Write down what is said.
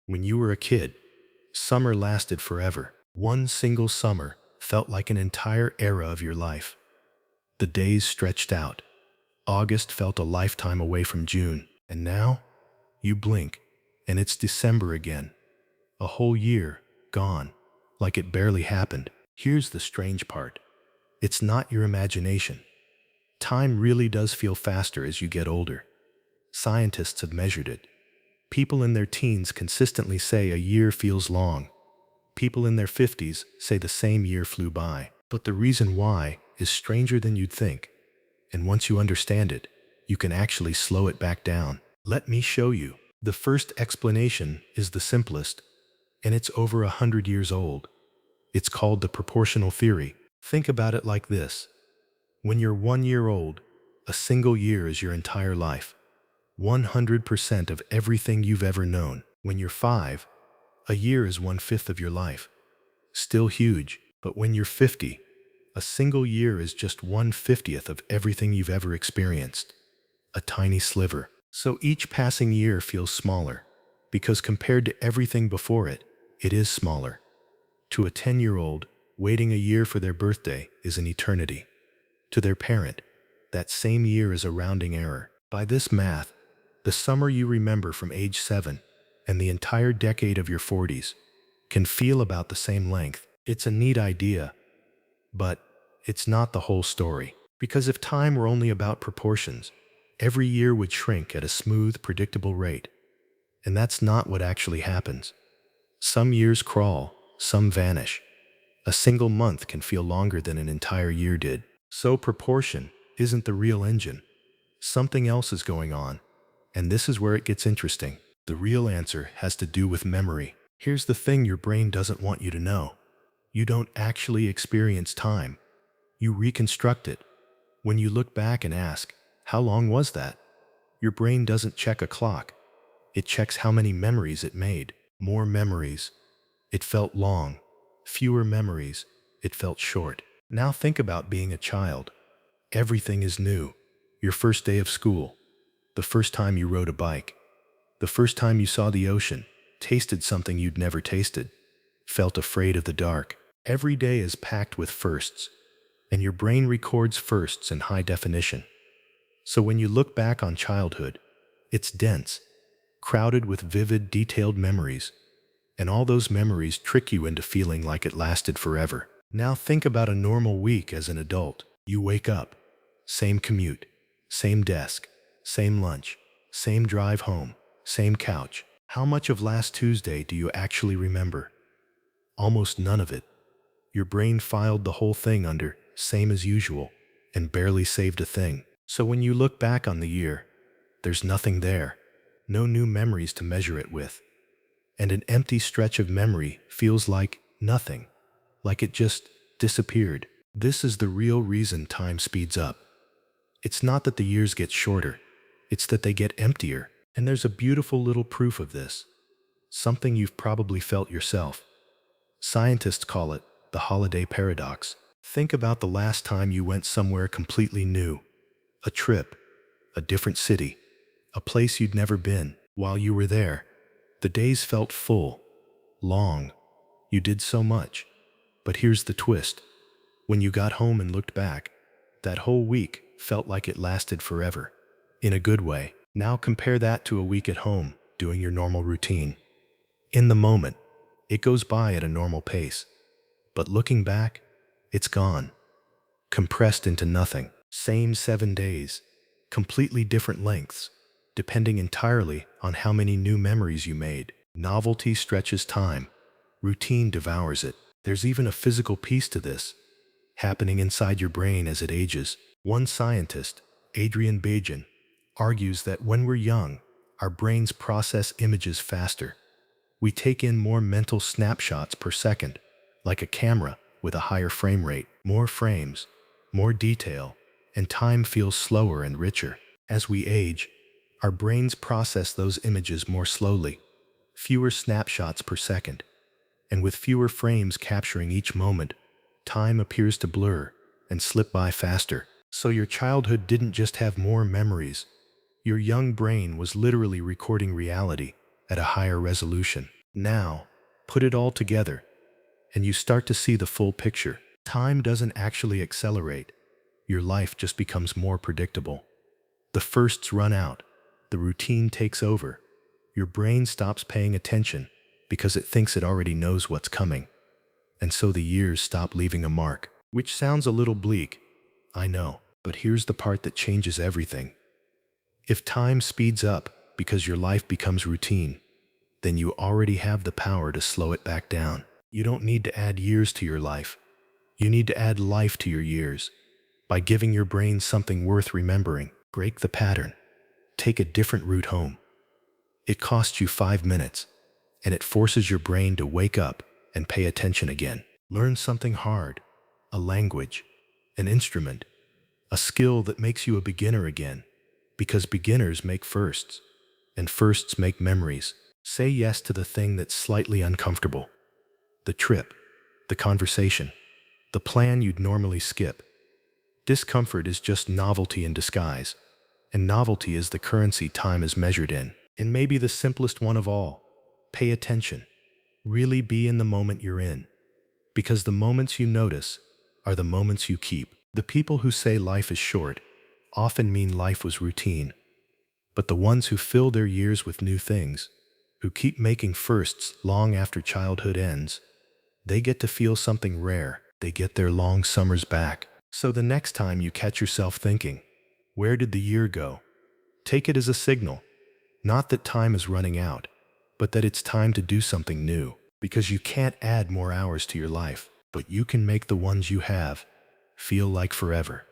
When you were a kid, summer lasted forever. One single summer felt like an entire era of your life. The days stretched out. August felt a lifetime away from June. And now, you blink, and it's December again. A whole year gone, like it barely happened. Here's the strange part. It's not your imagination. Time really does feel faster as you get older. Scientists have measured it. People in their teens consistently say a year feels long. People in their 50s say the same year flew by. But the reason why is stranger than you'd think. And once you understand it, you can actually slow it back down. Let me show you. The first explanation is the simplest, and it's over 100 years old. It's called the proportional theory. Think about it like this. When you're 1 year old, a single year is your entire life. 100% of everything you've ever known. When you're 5, a year is 1/5 of your life. Still huge, but when you're 50, a single year is just 1/50th of everything you've ever experienced. A tiny sliver. So each passing year feels smaller, because compared to everything before it, it is smaller. To a 10-year-old, waiting a year for their birthday is an eternity. To their parent, that same year is a rounding error. By this math, the summer you remember from age 7 and the entire decade of your 40s can feel about the same length. It's a neat idea, but it's not the whole story. Because if time were only about proportions, every year would shrink at a smooth, predictable rate. And that's not what actually happens. Some years crawl, some vanish. A single month can feel longer than an entire year did. So proportion isn't the real engine. Something else is going on. And this is where it gets interesting. The real answer has to do with memory. Here's the thing your brain doesn't want you to know. You don't actually experience time. You reconstruct it. When you look back and ask, how long was that? Your brain doesn't check a clock. It checks how many memories it made. More memories. It felt long. Fewer memories. It felt short. Now think about being a child. Everything is new. Your first day of school. The first time you rode a bike. The first time you saw the ocean. Tasted something you'd never tasted. Felt afraid of the dark. Every day is packed with firsts. And your brain records firsts in high definition. So when you look back on childhood, it's dense, crowded with vivid, detailed memories. And all those memories trick you into feeling like it lasted forever. Now think about a normal week as an adult. You wake up. Same commute. Same desk. Same lunch. Same drive home. Same couch. How much of last Tuesday do you actually remember? Almost none of it. Your brain filed the whole thing under same as usual and barely saved a thing. So when you look back on the year, there's nothing there. No new memories to measure it with. And an empty stretch of memory feels like nothing. Like it just disappeared. This is the real reason time speeds up. It's not that the years get shorter. It's that they get emptier. And there's a beautiful little proof of this. Something you've probably felt yourself. Scientists call it the holiday paradox. Think about the last time you went somewhere completely new. A trip, a different city, a place you'd never been. While you were there, the days felt full, long. You did so much. But here's the twist. When you got home and looked back, that whole week felt like it lasted forever. In a good way. Now compare that to a week at home, doing your normal routine. In the moment, it goes by at a normal pace. But looking back, it's gone. Compressed into nothing. Same 7 days. Completely different lengths, depending entirely on how many new memories you made. Novelty stretches time. Routine devours it. There's even a physical piece to this, happening inside your brain as it ages. One scientist, Adrian Bejan, argues that when we're young, our brains process images faster. We take in more mental snapshots per second, like a camera with a higher frame rate. More frames, more detail, and time feels slower and richer. As we age, our brains process those images more slowly, fewer snapshots per second. And with fewer frames capturing each moment, time appears to blur and slip by faster. So your childhood didn't just have more memories. Your young brain was literally recording reality at a higher resolution. Now, put it all together, and you start to see the full picture. Time doesn't actually accelerate. Your life just becomes more predictable. The firsts run out. The routine takes over. Your brain stops paying attention because it thinks it already knows what's coming. And so the years stop leaving a mark. Which sounds a little bleak, I know, but here's the part that changes everything. If time speeds up because your life becomes routine, then you already have the power to slow it back down. You don't need to add years to your life. You need to add life to your years. By giving your brain something worth remembering, break the pattern. Take a different route home. It costs you 5 minutes, and it forces your brain to wake up and pay attention again. Learn something hard, a language, an instrument, a skill that makes you a beginner again, because beginners make firsts, and firsts make memories. Say yes to the thing that's slightly uncomfortable. The trip, the conversation, the plan you'd normally skip. Discomfort is just novelty in disguise, and novelty is the currency time is measured in. And maybe the simplest one of all, pay attention. Really be in the moment you're in, because the moments you notice are the moments you keep. The people who say life is short often mean life was routine, but the ones who fill their years with new things, who keep making firsts long after childhood ends, they get to feel something rare. They get their long summers back. So the next time you catch yourself thinking, where did the year go? Take it as a signal, not that time is running out, but that it's time to do something new. Because you can't add more hours to your life, but you can make the ones you have feel like forever.